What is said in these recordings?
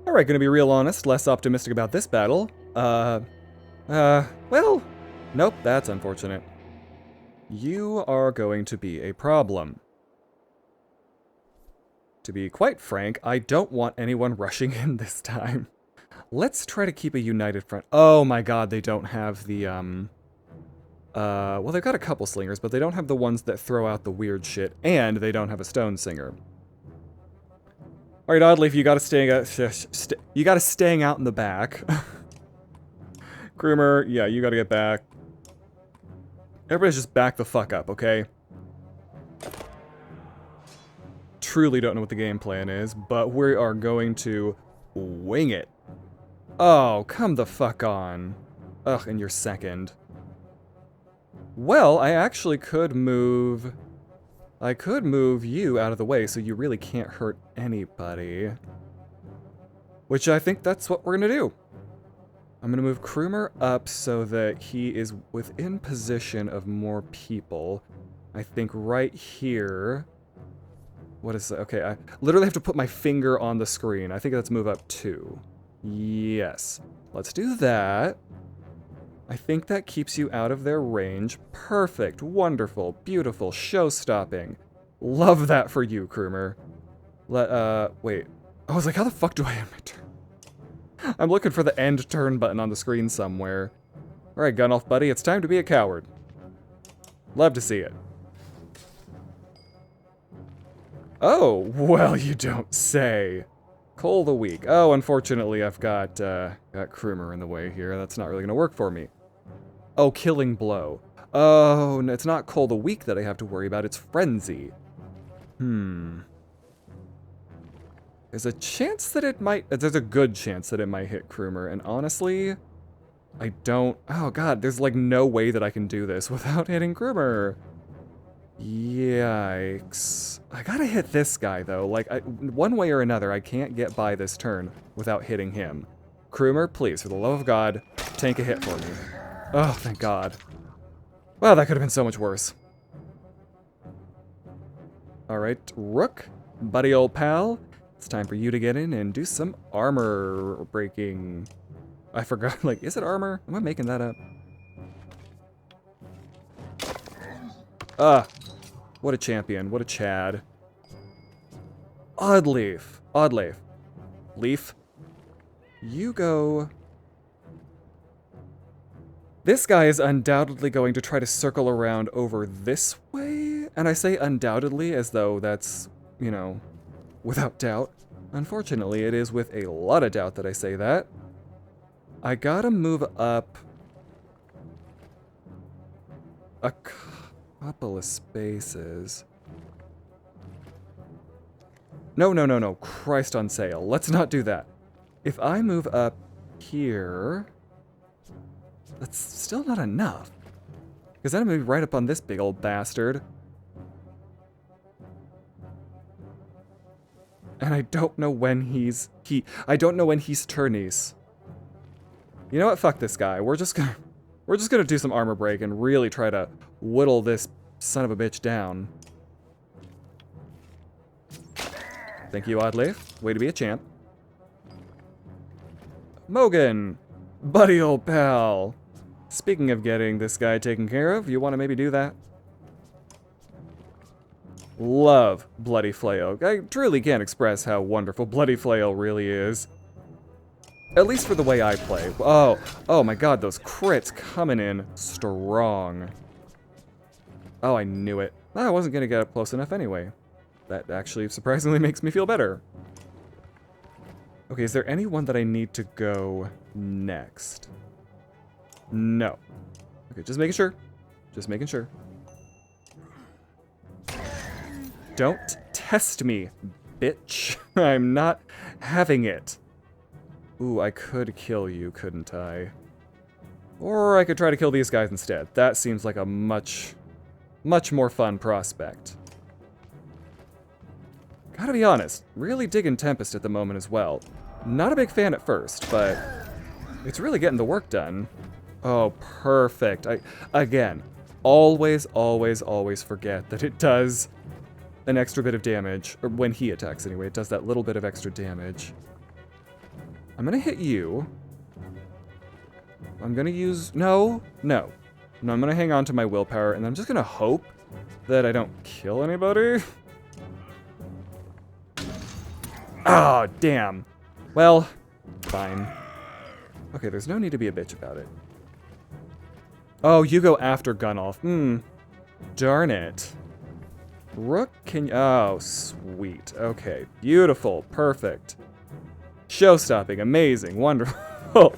Alright, gonna be real honest, less optimistic about this battle. Well, nope, that's unfortunate. You are going to be a problem. To be quite frank, I don't want anyone rushing in this time. Let's try to keep a united front. Oh my god, they don't have the, well, they've got a couple slingers, but they don't have the ones that throw out the weird shit, and they don't have a stone singer. Alright, Oddleif, you gotta staying out in the back. Krumer, yeah, you gotta get back. Everybody's just back the fuck up, okay? Truly don't know what the game plan is, but we are going to wing it. Oh, come the fuck on. Ugh, and you're second. Well, I actually could move... I could move you out of the way so you really can't hurt anybody. Which I think that's what we're gonna do. I'm gonna move Krumer up so that he is within position of more people. I think right here... What is that? Okay, I literally have to put my finger on the screen. I think that's move up 2. Yes. Let's do that. I think that keeps you out of their range. Perfect. Wonderful. Beautiful. Show-stopping. Love that for you, Krumer. Wait. I was like, how the fuck do I end my turn? I'm looking for the end turn button on the screen somewhere. Alright, Gunolf buddy, it's time to be a coward. Love to see it. Oh, well, you don't say. Cole the Weak. Oh, unfortunately, I've got Krumer in the way here. That's not really gonna work for me. Oh, Killing Blow. Oh, no, it's not Cole the Weak that I have to worry about, it's Frenzy. There's a chance that it might... There's a good chance that it might hit Krumer, and honestly, I don't... Oh god, there's like no way that I can do this without hitting Krumer. Yikes. I gotta hit this guy, though. Like, one way or another, I can't get by this turn without hitting him. Krumer, please, for the love of God, tank a hit for me. Oh, thank God. Wow, that could have been so much worse. Alright, Rook, buddy old pal. It's time for you to get in and do some armor breaking. I forgot, like, is it armor? Am I making that up? What a champion. What a Chad. Oddleif. Oddleif. Leaf. You go... This guy is undoubtedly going to try to circle around over this way. And I say undoubtedly as though that's, you know, without doubt. Unfortunately, it is with a lot of doubt that I say that. I gotta move up a couple of spaces. No. Christ on sale. Let's not do that. If I move up here... That's still not enough. Because then I'm gonna be right up on this big old bastard. And I don't know when he's... I don't know when he's turnies. You know what? Fuck this guy. We're just gonna do some armor break and really try to whittle this son of a bitch down. Thank you, Oddleif. Way to be a champ. Mogan! Buddy old pal. Speaking of getting this guy taken care of, you want to maybe do that? Love Bloody Flail. I truly can't express how wonderful Bloody Flail really is. At least for the way I play. Oh my god, those crits coming in strong. Oh, I knew it. I wasn't going to get up close enough anyway. That actually surprisingly makes me feel better. Okay, is there anyone that I need to go next? No. Okay, just making sure. Just making sure. Don't test me, bitch. I'm not having it. Ooh, I could kill you, couldn't I? Or I could try to kill these guys instead. That seems like a much more fun prospect. Gotta be honest, really digging Tempest at the moment as well. Not a big fan at first, but it's really getting the work done. Oh, perfect. Again, always forget that it does an extra bit of damage, or when he attacks anyway, it does that little bit of extra damage. I'm gonna hit you. I'm gonna use... No, no. No, I'm gonna hang on to my willpower, and I'm just gonna hope that I don't kill anybody. Ah, oh, damn. Well, fine. Okay, there's no need to be a bitch about it. Oh, you go after Gunnulf. Darn it. Rook, can you... Oh, sweet. Okay, beautiful, perfect. Show-stopping, amazing, wonderful.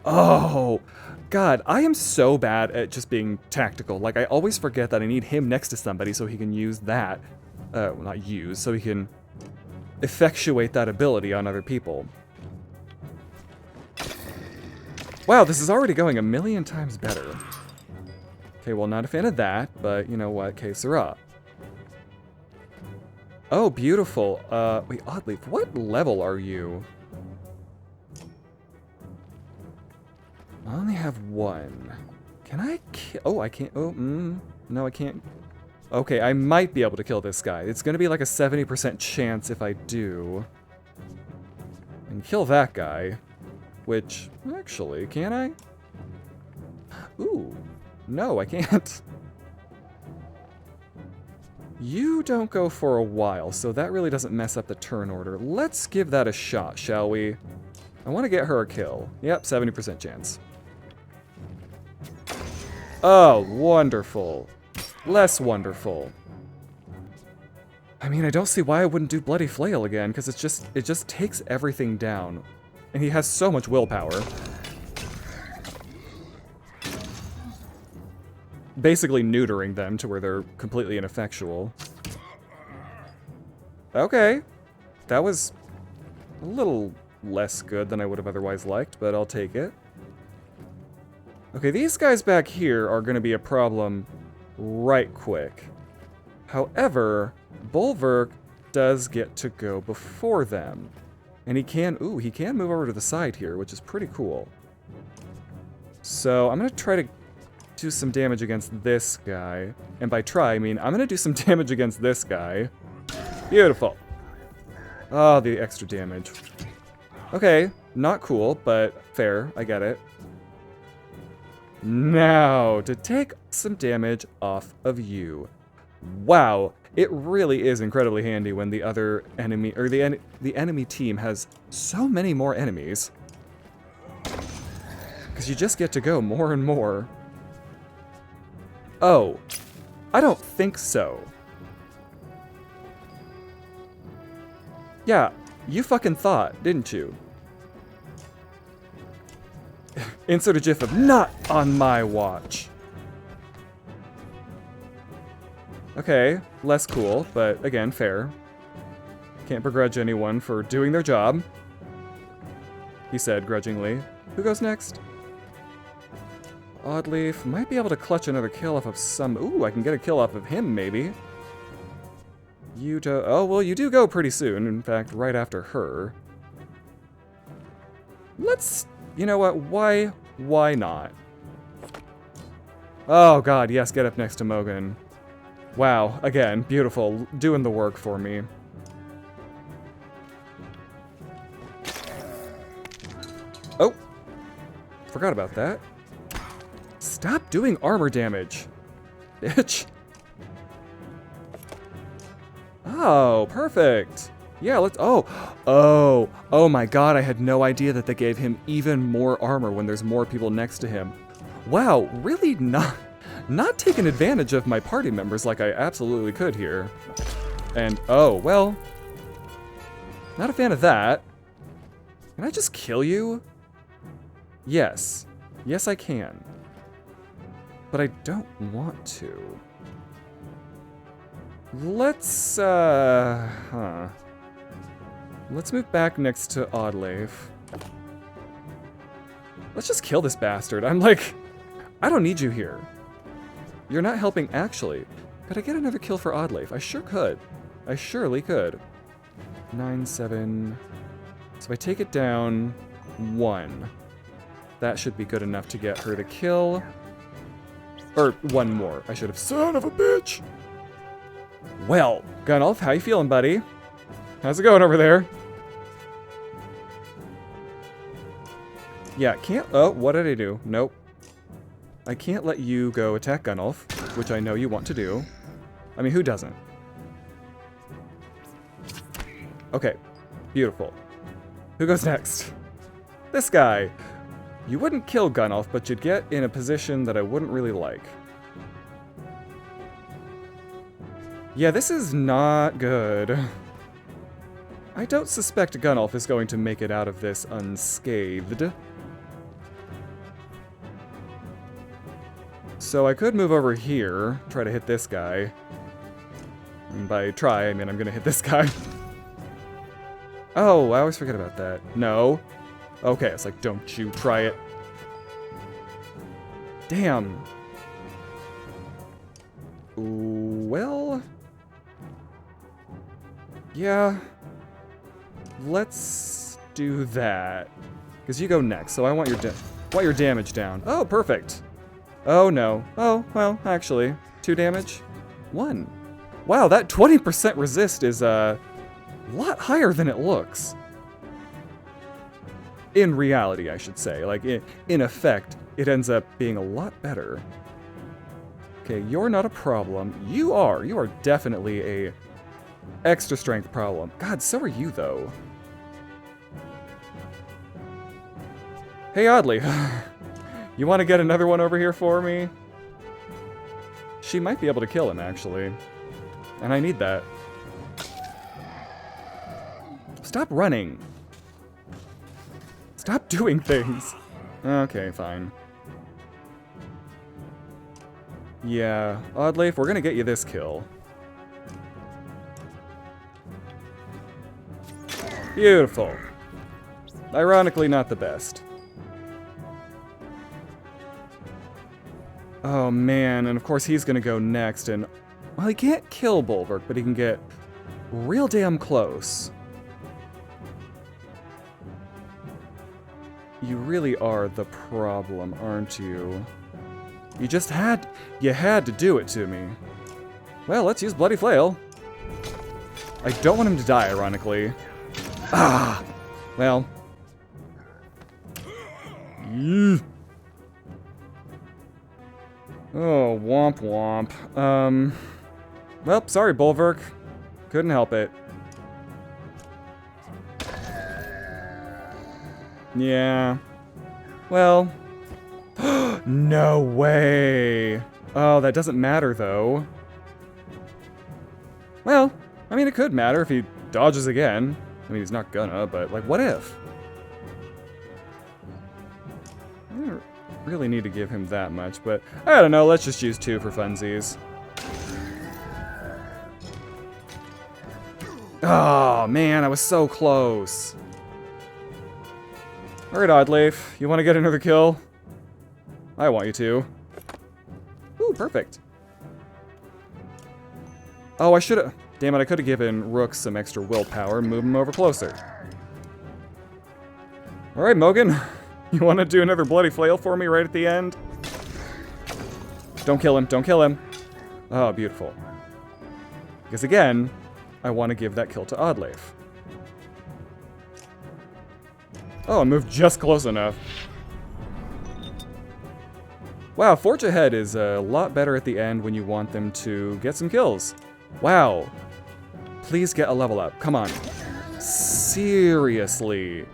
Oh, God, I am so bad at just being tactical. Like, I always forget that I need him next to somebody so he can use that. Well, not use, so he can effectuate that ability on other people. Wow, this is already going a million times better. Okay, well, not a fan of that, but you know what, que sera. Oh, beautiful. Wait, oddly, what level are you? I only have one. Can I kill? Oh, I can't. Oh, no, I can't. Okay, I might be able to kill this guy. It's gonna be like a 70% chance if I do. And kill that guy. Which, actually, can I? Ooh, no, I can't. You don't go for a while, so that really doesn't mess up the turn order. Let's give that a shot, shall we? I want to get her a kill. Yep, 70% chance. Oh, wonderful. Less wonderful. I mean, I don't see why I wouldn't do Bloody Flail again, because it just takes everything down. And he has so much willpower. Basically neutering them to where they're completely ineffectual. Okay. That was a little less good than I would have otherwise liked, but I'll take it. Okay, these guys back here are going to be a problem right quick. However, Bulwark does get to go before them. And he can move over to the side here, which is pretty cool. So I'm going to try to do some damage against this guy. And by try, I mean I'm going to do some damage against this guy. Beautiful. Oh, the extra damage. Okay, not cool, but fair. I get it. Now, to take some damage off of you. Wow, it really is incredibly handy when the other enemy, or the enemy team has so many more enemies. Because you just get to go more and more. Oh, I don't think so. Yeah, you fucking thought, didn't you? Insert a gif of not on my watch. Okay, less cool, but again, fair. Can't begrudge anyone for doing their job. He said grudgingly. Who goes next? Oddleaf might be able to clutch another kill off of some... Ooh, I can get a kill off of him, maybe. You do... Oh, well, you do go pretty soon. In fact, right after her. Let's... You know what? Why not? Oh, God, yes, get up next to Mogan. Wow, again, beautiful. Doing the work for me. Oh! Forgot about that. Stop doing armor damage, bitch. Oh, perfect. Yeah, let's... Oh my God, I had no idea that they gave him even more armor when there's more people next to him. Wow, really not taking advantage of my party members like I absolutely could here. And, oh, well, not a fan of that. Can I just kill you? Yes. Yes, I can. But I don't want to. Let's, Let's move back next to Oddleif. Let's just kill this bastard. I'm like, I don't need you here. You're not helping, actually. Could I get another kill for Oddleif? I sure could. I surely could. 9, 7... So if I take it down 1, that should be good enough to get her to kill. Or 1 more. I should have... Son of a bitch! Well, Gunnulf, how you feeling, buddy? How's it going over there? Yeah, can't... Oh, what did I do? Nope. I can't let you go attack Gunnulf, which I know you want to do. I mean, who doesn't? Okay. Beautiful. Who goes next? This guy. You wouldn't kill Gunnulf, but you'd get in a position that I wouldn't really like. Yeah, this is not good. I don't suspect Gunnulf is going to make it out of this unscathed. So I could move over here, try to hit this guy. And by try, I mean I'm gonna hit this guy. Oh, I always forget about that. No. Okay, it's like, don't you try it. Damn. Well... yeah. Let's do that. Because you go next, so I want your damage down. Oh, perfect. Oh, no. Oh, well, actually. 2 damage? 1. Wow, that 20% resist is, a lot higher than it looks. In reality, I should say. Like, in effect, it ends up being a lot better. Okay, you're not a problem. You are. You are definitely a extra strength problem. God, so are you, though. Hey, Oddly. You want to get another one over here for me? She might be able to kill him, actually. And I need that. Stop running. Stop doing things. Okay, fine. Yeah, Oddly, if we're gonna get you this kill. Beautiful. Ironically, not the best. Oh man, and of course he's gonna go next, and... well, he can't kill Bulwark, but he can get real damn close. You really are the problem, aren't you? You just had... you had to do it to me. Well, let's use Bloody Flail. I don't want him to die, ironically. Ah! Well... oh, womp womp. Well, sorry, Bulwark. Couldn't help it. Yeah. Well. No way. Oh, that doesn't matter, though. Well, I mean, it could matter if he dodges again. I mean, he's not gonna, but, like, what if? I don't really need to give him that much, but I don't know, let's just use 2 for funsies. Oh, man, I was so close. Alright, Oddleif, you want to get another kill? I want you to. Ooh, perfect. Oh, I should've... damn it, I could've given Rook some extra willpower and move him over closer. Alright, Mogan. You want to do another Bloody Flail for me right at the end? Don't kill him, don't kill him. Oh, beautiful. Because again, I want to give that kill to Oddleif. Oh, I moved just close enough. Wow, Forge Ahead is a lot better at the end when you want them to get some kills. Wow. Please get a level up. Come on. Seriously.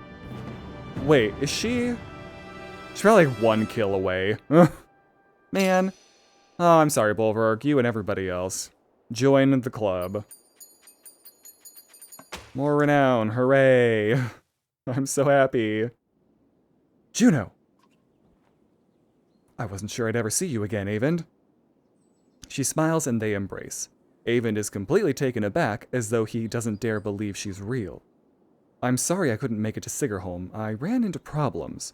Wait, is she... she's probably like 1 kill away. Man. Oh, I'm sorry, Bulwark. You and everybody else. Join the club. More renown. Hooray. I'm so happy. Juno. I wasn't sure I'd ever see you again, Eyvind. She smiles and they embrace. Eyvind is completely taken aback, as though he doesn't dare believe she's real. I'm sorry I couldn't make it to Sigerholm. I ran into problems.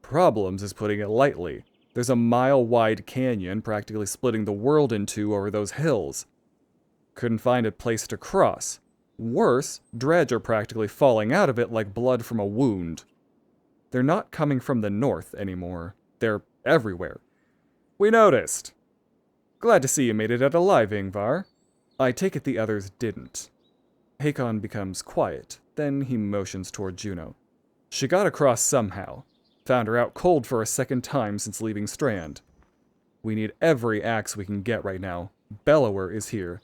Problems is putting it lightly. There's a mile-wide canyon practically splitting the world in 2 over those hills. Couldn't find a place to cross. Worse, dredge are practically falling out of it like blood from a wound. They're not coming from the north anymore. They're everywhere. We noticed. Glad to see you made it out alive, Ingvar. I take it the others didn't. Hakon becomes quiet, then he motions toward Juno. She got across somehow. Found her out cold for a second time since leaving Strand. We need every axe we can get right now. Bellower is here.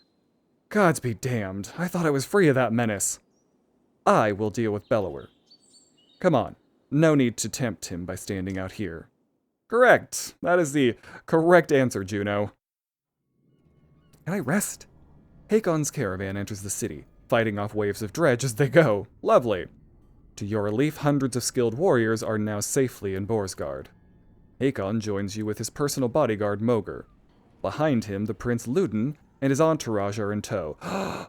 Gods be damned, I thought I was free of that menace. I will deal with Bellower. Come on, no need to tempt him by standing out here. Correct, that is the correct answer, Juno. Can I rest? Hakon's caravan enters the city, fighting off waves of dredge as they go. Lovely. To your relief, hundreds of skilled warriors are now safely in Borsgard. Hakon joins you with his personal bodyguard, Moger. Behind him, the Prince Luden and his entourage are in tow.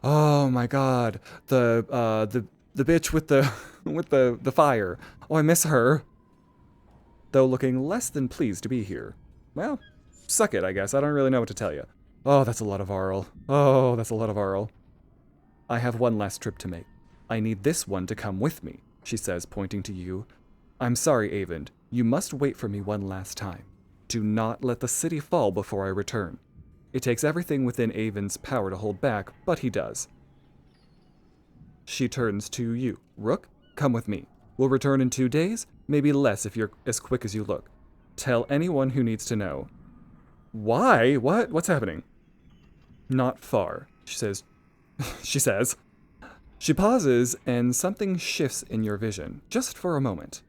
Oh my god, the bitch with the with the fire. Oh, I miss her. Though looking less than pleased to be here. Well, suck it, I guess. I don't really know what to tell you. Oh, that's a lot of Arl. Oh, that's a lot of Arl. I have one last trip to make. I need this one to come with me, she says, pointing to you. I'm sorry, Avend. You must wait for me one last time. Do not let the city fall before I return. It takes everything within Avend's power to hold back, but he does. She turns to you. Rook, come with me. We'll return in 2 days, maybe less if you're as quick as you look. Tell anyone who needs to know. Why? What? What's happening? Not far, she says. She pauses, and something shifts in your vision, just for a moment.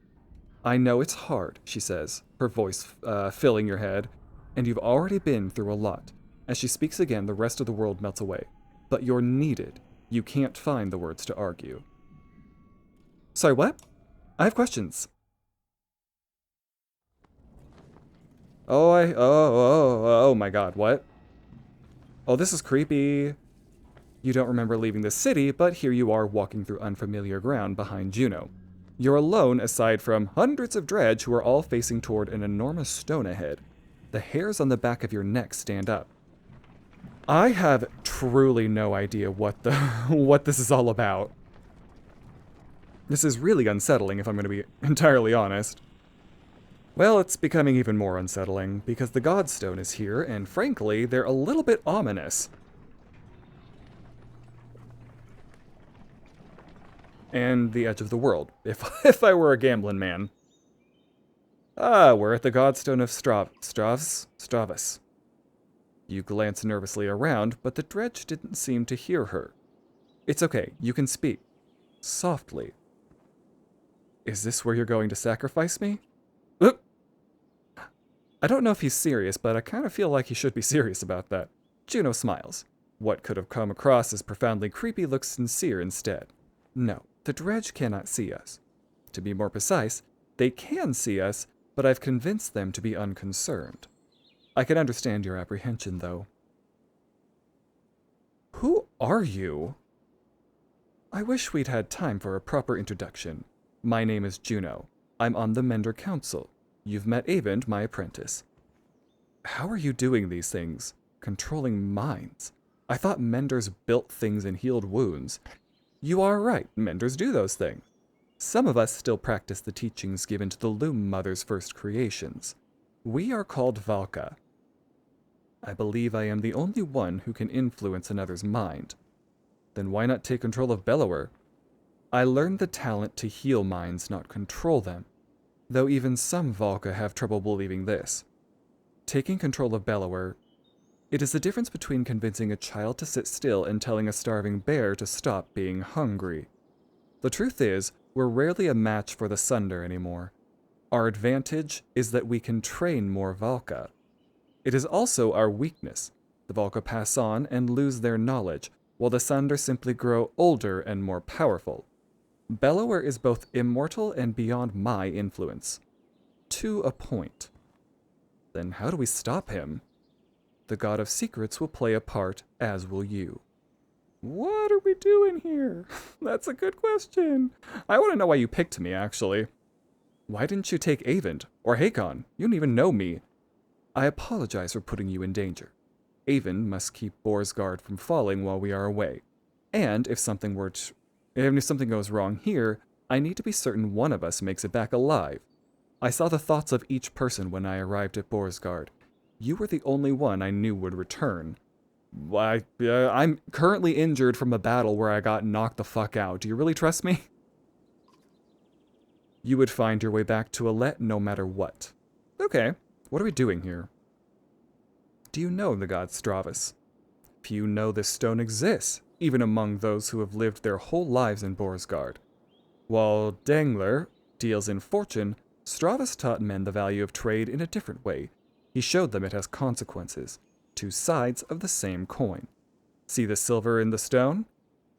I know it's hard, she says, her voice filling your head, and you've already been through a lot. As she speaks again, the rest of the world melts away. But you're needed. You can't find the words to argue. Sorry, what? I have questions. Oh my god, what? Oh, this is creepy. You don't remember leaving the city, but here you are walking through unfamiliar ground behind Juno. You're alone aside from hundreds of dredge who are all facing toward an enormous stone ahead. The hairs on the back of your neck stand up. I have truly no idea what this is all about. This is really unsettling if I'm going to be entirely honest. Well, it's becoming even more unsettling because the Godstone is here, and frankly, they're a little bit ominous. And the edge of the world, if I were a gambling man. Ah, we're at the Godstone of Stravas. You glance nervously around, but the dredge didn't seem to hear her. It's okay, you can speak. Softly. Is this where you're going to sacrifice me? Oop! I don't know if he's serious, but I kind of feel like he should be serious about that. Juno smiles. What could have come across as profoundly creepy looks sincere instead. No, the dredge cannot see us. To be more precise, they can see us, but I've convinced them to be unconcerned. I can understand your apprehension, though. Who are you? I wish we'd had time for a proper introduction. My name is Juno. I'm on the Mender Council. You've met Avend, my apprentice. How are you doing these things? Controlling minds? I thought Menders built things and healed wounds. You are right, Menders do those things. Some of us still practice the teachings given to the Loom Mother's first creations. We are called Valka. I believe I am the only one who can influence another's mind. Then why not take control of Bellower? I learned the talent to heal minds, not control them. Though even some Valka have trouble believing this. Taking control of Bellower, it is the difference between convincing a child to sit still and telling a starving bear to stop being hungry. The truth is, we're rarely a match for the Sunder anymore. Our advantage is that we can train more Valka. It is also our weakness. The Valka pass on and lose their knowledge, while the Sunder simply grow older and more powerful. Bellower is both immortal and beyond my influence. To a point. Then how do we stop him? The God of Secrets will play a part, as will you. What are we doing here? That's a good question. I want to know why you picked me, actually. Why didn't you take Avend or Hakon? You don't even know me. I apologize for putting you in danger. Avend must keep Borsgard from falling while we are away. And if something goes wrong here, I need to be certain one of us makes it back alive. I saw the thoughts of each person when I arrived at Borsgard. You were the only one I knew would return. I'm currently injured from a battle where I got knocked the fuck out. Do you really trust me? You would find your way back to Alet no matter what. Okay, what are we doing here? Do you know the god Stravus? Few know this stone exists, even among those who have lived their whole lives in Borsgard. While Dangler deals in fortune, Stravus taught men the value of trade in a different way. He showed them it has consequences, two sides of the same coin. See the silver in the stone?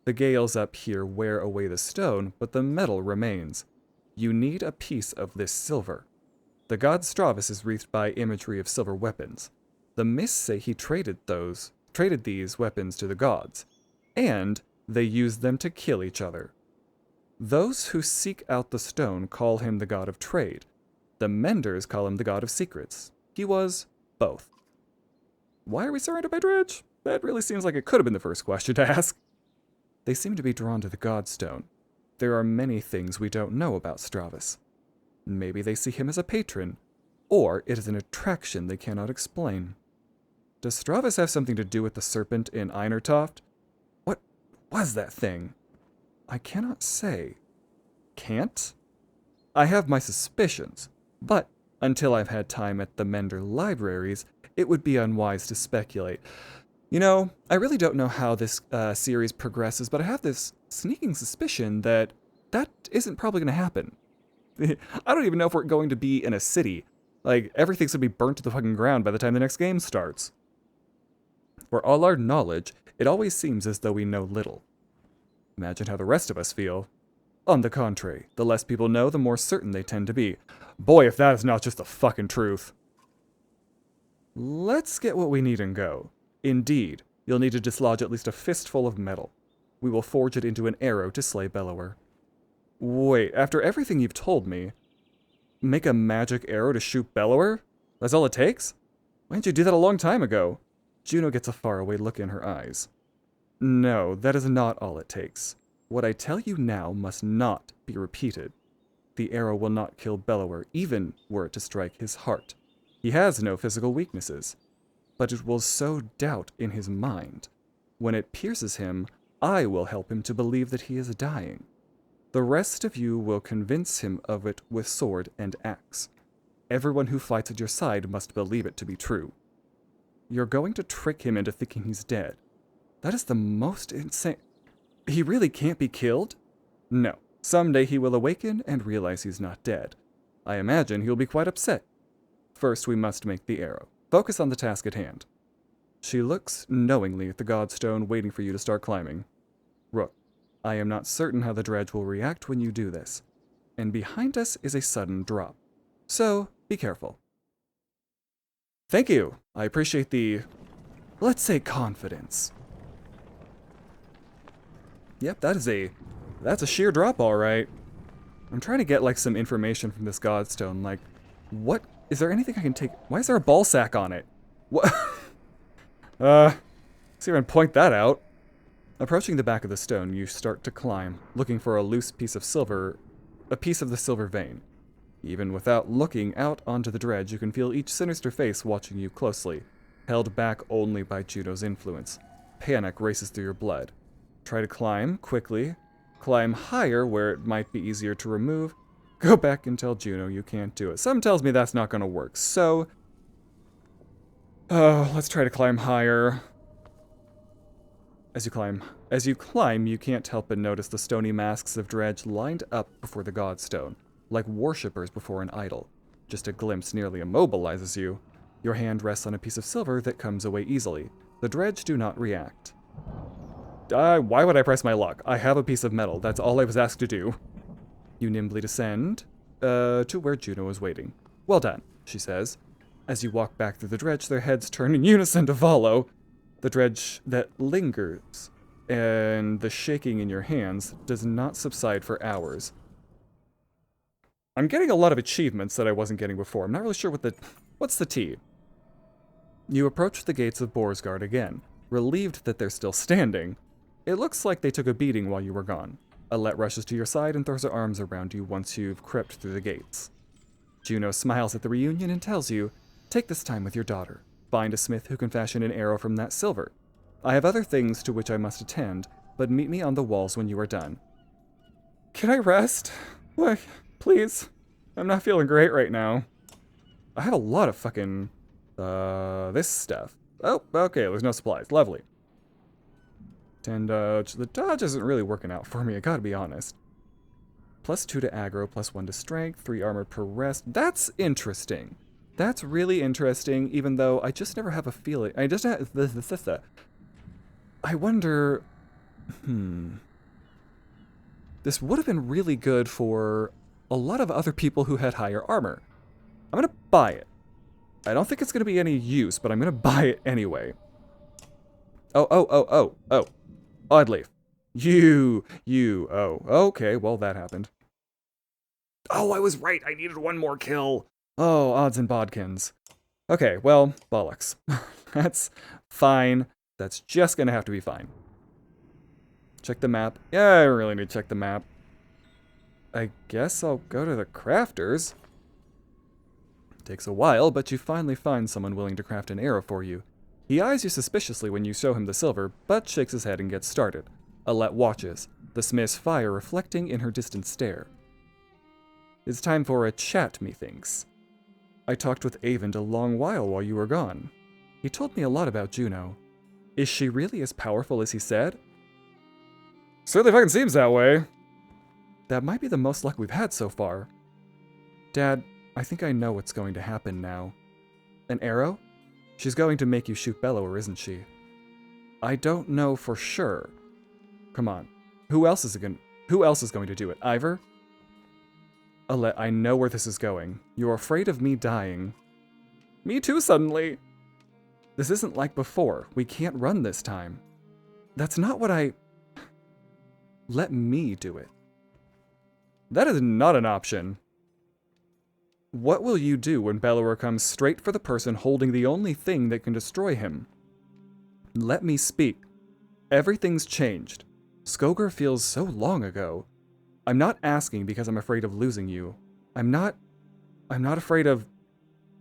The gales up here wear away the stone, but the metal remains. You need a piece of this silver. The god Stravus is wreathed by imagery of silver weapons. The myths say he traded these weapons to the gods, and they used them to kill each other. Those who seek out the stone call him the god of trade. The menders call him the god of secrets. He was both. Why are we surrounded by dredge? That really seems like it could have been the first question to ask. They seem to be drawn to the godstone. There are many things we don't know about Stravus. Maybe they see him as a patron, or it is an attraction they cannot explain. Does Stravus have something to do with the serpent in Einertoft? What was that thing? I cannot say. Can't? I have my suspicions, but until I've had time at the Mender libraries, it would be unwise to speculate. You know, I really don't know how this series progresses, but I have this sneaking suspicion that isn't probably going to happen. I don't even know if we're going to be in a city. Like, everything's going to be burnt to the fucking ground by the time the next game starts. For all our knowledge, it always seems as though we know little. Imagine how the rest of us feel. On the contrary, the less people know, the more certain they tend to be. Boy, if that is not just the fucking truth. Let's get what we need and go. Indeed, you'll need to dislodge at least a fistful of metal. We will forge it into an arrow to slay Bellower. Wait, after everything you've told me, make a magic arrow to shoot Bellower? That's all it takes? Why didn't you do that a long time ago? Juno gets a faraway look in her eyes. No, that is not all it takes. What I tell you now must not be repeated. The arrow will not kill Bellower, even were it to strike his heart. He has no physical weaknesses, but it will sow doubt in his mind. When it pierces him, I will help him to believe that he is dying. The rest of you will convince him of it with sword and axe. Everyone who fights at your side must believe it to be true. You're going to trick him into thinking he's dead. That is the most insane... He really can't be killed? No. Someday he will awaken and realize he's not dead. I imagine he'll be quite upset. First, we must make the arrow. Focus on the task at hand. She looks knowingly at the godstone, waiting for you to start climbing. Rook, I am not certain how the dredge will react when you do this. And behind us is a sudden drop. So, be careful. Thank you. I appreciate the, let's say, confidence. Yep, that's a sheer drop, all right. I'm trying to get, like, some information from this godstone. Like, what? Is there anything I can take? Why is there a ball sack on it? What? See if I can point that out. Approaching the back of the stone, you start to climb, looking for a loose piece of silver, a piece of the silver vein. Even without looking out onto the dredge, you can feel each sinister face watching you closely, held back only by Juno's influence. Panic races through your blood. Try to climb quickly. Climb higher where it might be easier to remove. Go back and tell Juno you can't do it. Something tells me that's not going to work, so... let's try to climb higher. As you climb, you can't help but notice the stony masks of dredge lined up before the godstone, like worshippers before an idol. Just a glimpse nearly immobilizes you. Your hand rests on a piece of silver that comes away easily. The dredge do not react. Why would I press my luck? I have a piece of metal. That's all I was asked to do. You nimbly descend to where Juno is waiting. Well done, she says. As you walk back through the dredge, their heads turn in unison to follow. The dredge that lingers, and the shaking in your hands does not subside for hours. I'm getting a lot of achievements that I wasn't getting before. I'm not really sure what's the T. You approach the gates of Borsgard again, relieved that they're still standing. It looks like they took a beating while you were gone. Alette rushes to your side and throws her arms around you once you've crept through the gates. Juno smiles at the reunion and tells you, take this time with your daughter. Find a smith who can fashion an arrow from that silver. I have other things to which I must attend, but meet me on the walls when you are done. Can I rest? Why, Please. I'm not feeling great right now. I have a lot of fucking, this stuff. Oh, okay, there's no supplies. Lovely. And, the dodge isn't really working out for me, I gotta be honest. +2 to aggro, +1 to strength, 3 armor per rest. That's interesting. That's really interesting, even though I just never have a feeling. I just have I wonder... This would have been really good for a lot of other people who had higher armor. I'm gonna buy it. I don't think it's gonna be any use, but I'm gonna buy it anyway. Oh. Odd leaf. Oh, okay, well that happened. Oh, I was right, I needed one more kill. Oh, odds and bodkins. Okay, well, bollocks. That's fine. That's just gonna have to be fine. Check the map. Yeah, I really need to check the map. I guess I'll go to the crafters. Takes a while, but you finally find someone willing to craft an arrow for you. He eyes you suspiciously when you show him the silver, but shakes his head and gets started. Alette watches, the smith's fire reflecting in her distant stare. It's time for a chat, methinks. I talked with Avent a long while you were gone. He told me a lot about Juno. Is she really as powerful as he said? Certainly fucking seems that way. That might be the most luck we've had so far. Dad, I think I know what's going to happen now. An arrow? She's going to make you shoot Bellower, isn't she? I don't know for sure. Come on. Who else is going to do it? Ivor? Alette, I know where this is going. You're afraid of me dying. Me too, suddenly. This isn't like before. We can't run this time. That's not what I... Let me do it. That is not an option. What will you do when Bellower comes straight for the person holding the only thing that can destroy him? Let me speak. Everything's changed. Skogar feels so long ago. I'm not asking because I'm afraid of losing you. I'm not afraid of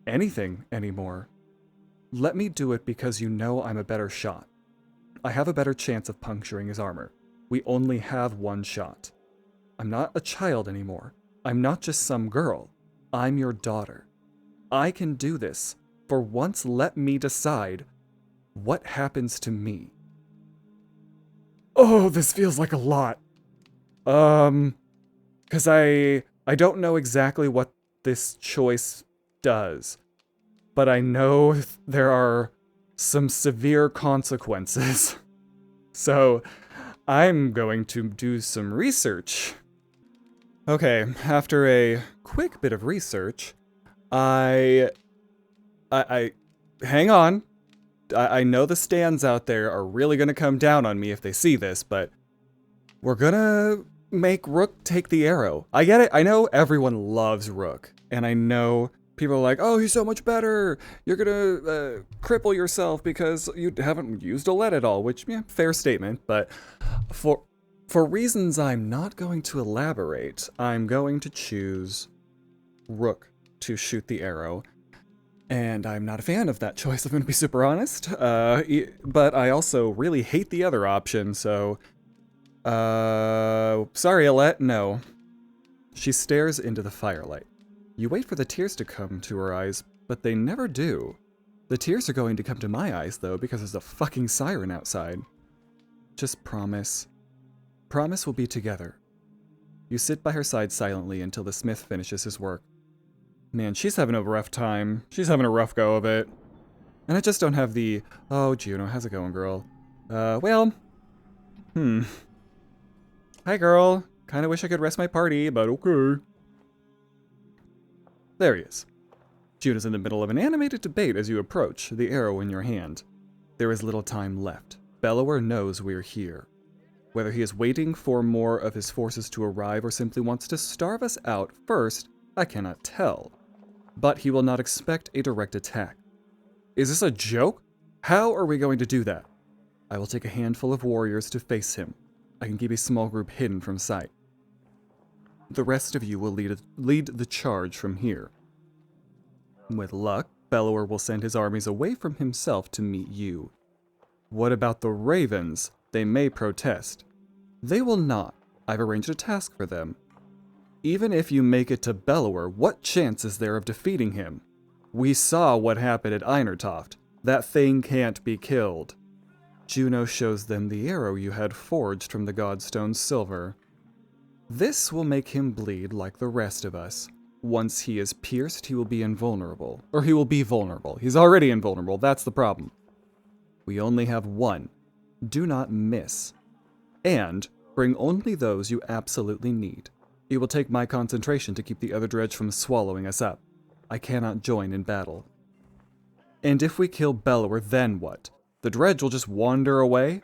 anything anymore. Let me do it because you know I'm a better shot. I have a better chance of puncturing his armor. We only have one shot. I'm not a child anymore. I'm not just some girl. I'm your daughter. I can do this. For once, let me decide what happens to me. Oh, this feels like a lot. Because I don't know exactly what this choice does, but I know there are some severe consequences. So I'm going to do some research. Okay, after a quick bit of research, I hang on. I know the stands out there are really gonna come down on me if they see this, but we're gonna make Rook take the arrow. I get it. I know everyone loves Rook, and I know people are like, oh, he's so much better. You're gonna cripple yourself because you haven't used Alette at all, which, yeah, fair statement, but for reasons I'm not going to elaborate, I'm going to choose Rook to shoot the arrow. And I'm not a fan of that choice, I'm going to be super honest. But I also really hate the other option, so... sorry, Alette, no. She stares into the firelight. You wait for the tears to come to her eyes, but they never do. The tears are going to come to my eyes, though, because there's a fucking siren outside. Just promise. Promise we'll be together. You sit by her side silently until the smith finishes his work. Man, she's having a rough time. She's having a rough go of it. And I just don't have the, oh, Juno, how's it going, girl? Well, Hi, girl. Kinda wish I could rest my party, but okay. There he is. Juno's in the middle of an animated debate as you approach, the arrow in your hand. There is little time left. Bellower knows we're here. Whether he is waiting for more of his forces to arrive or simply wants to starve us out first, I cannot tell. But he will not expect a direct attack. Is this a joke? How are we going to do that? I will take a handful of warriors to face him. I can keep a small group hidden from sight. The rest of you will lead the charge from here. With luck, Bellower will send his armies away from himself to meet you. What about the ravens? They may protest. They will not. I've arranged a task for them. Even if you make it to Bellower, what chance is there of defeating him? We saw what happened at Einertoft. That thing can't be killed. Juno shows them the arrow you had forged from the Godstone silver. This will make him bleed like the rest of us. Once he is pierced, he will be invulnerable. Or he will be vulnerable. He's already invulnerable, that's the problem. We only have one. Do not miss. And bring only those you absolutely need. It will take my concentration to keep the other dredge from swallowing us up. I cannot join in battle. And if we kill Bellower, then what? The dredge will just wander away?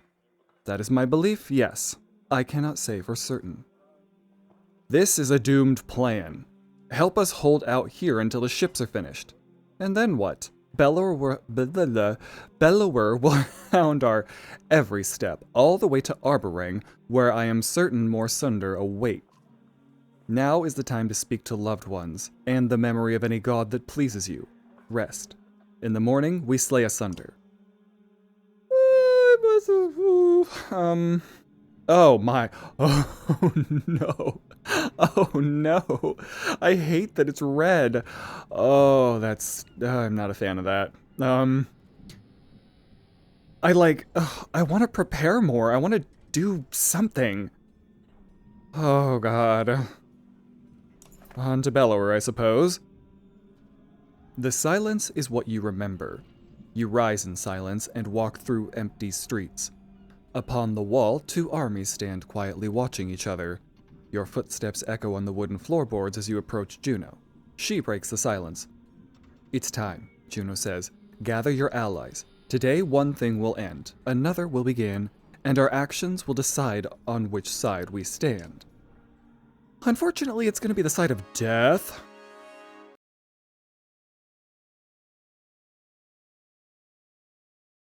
That is my belief, yes. I cannot say for certain. This is a doomed plan. Help us hold out here until the ships are finished. And then what? Bellower will hound our every step, all the way to Arborang, where I am certain more Sunder await. Now is the time to speak to loved ones, and the memory of any god that pleases you. Rest. In the morning, we slay asunder. Oh my, oh no, oh no, I hate that it's red. Oh, I'm not a fan of that. I want to prepare more, I want to do something. Oh god. On to Bellower, I suppose. The silence is what you remember. You rise in silence and walk through empty streets. Upon the wall, two armies stand quietly watching each other. Your footsteps echo on the wooden floorboards as you approach Juno. She breaks the silence. It's time, Juno says. Gather your allies. Today one thing will end, another will begin, and our actions will decide on which side we stand. Unfortunately, it's going to be the side of death.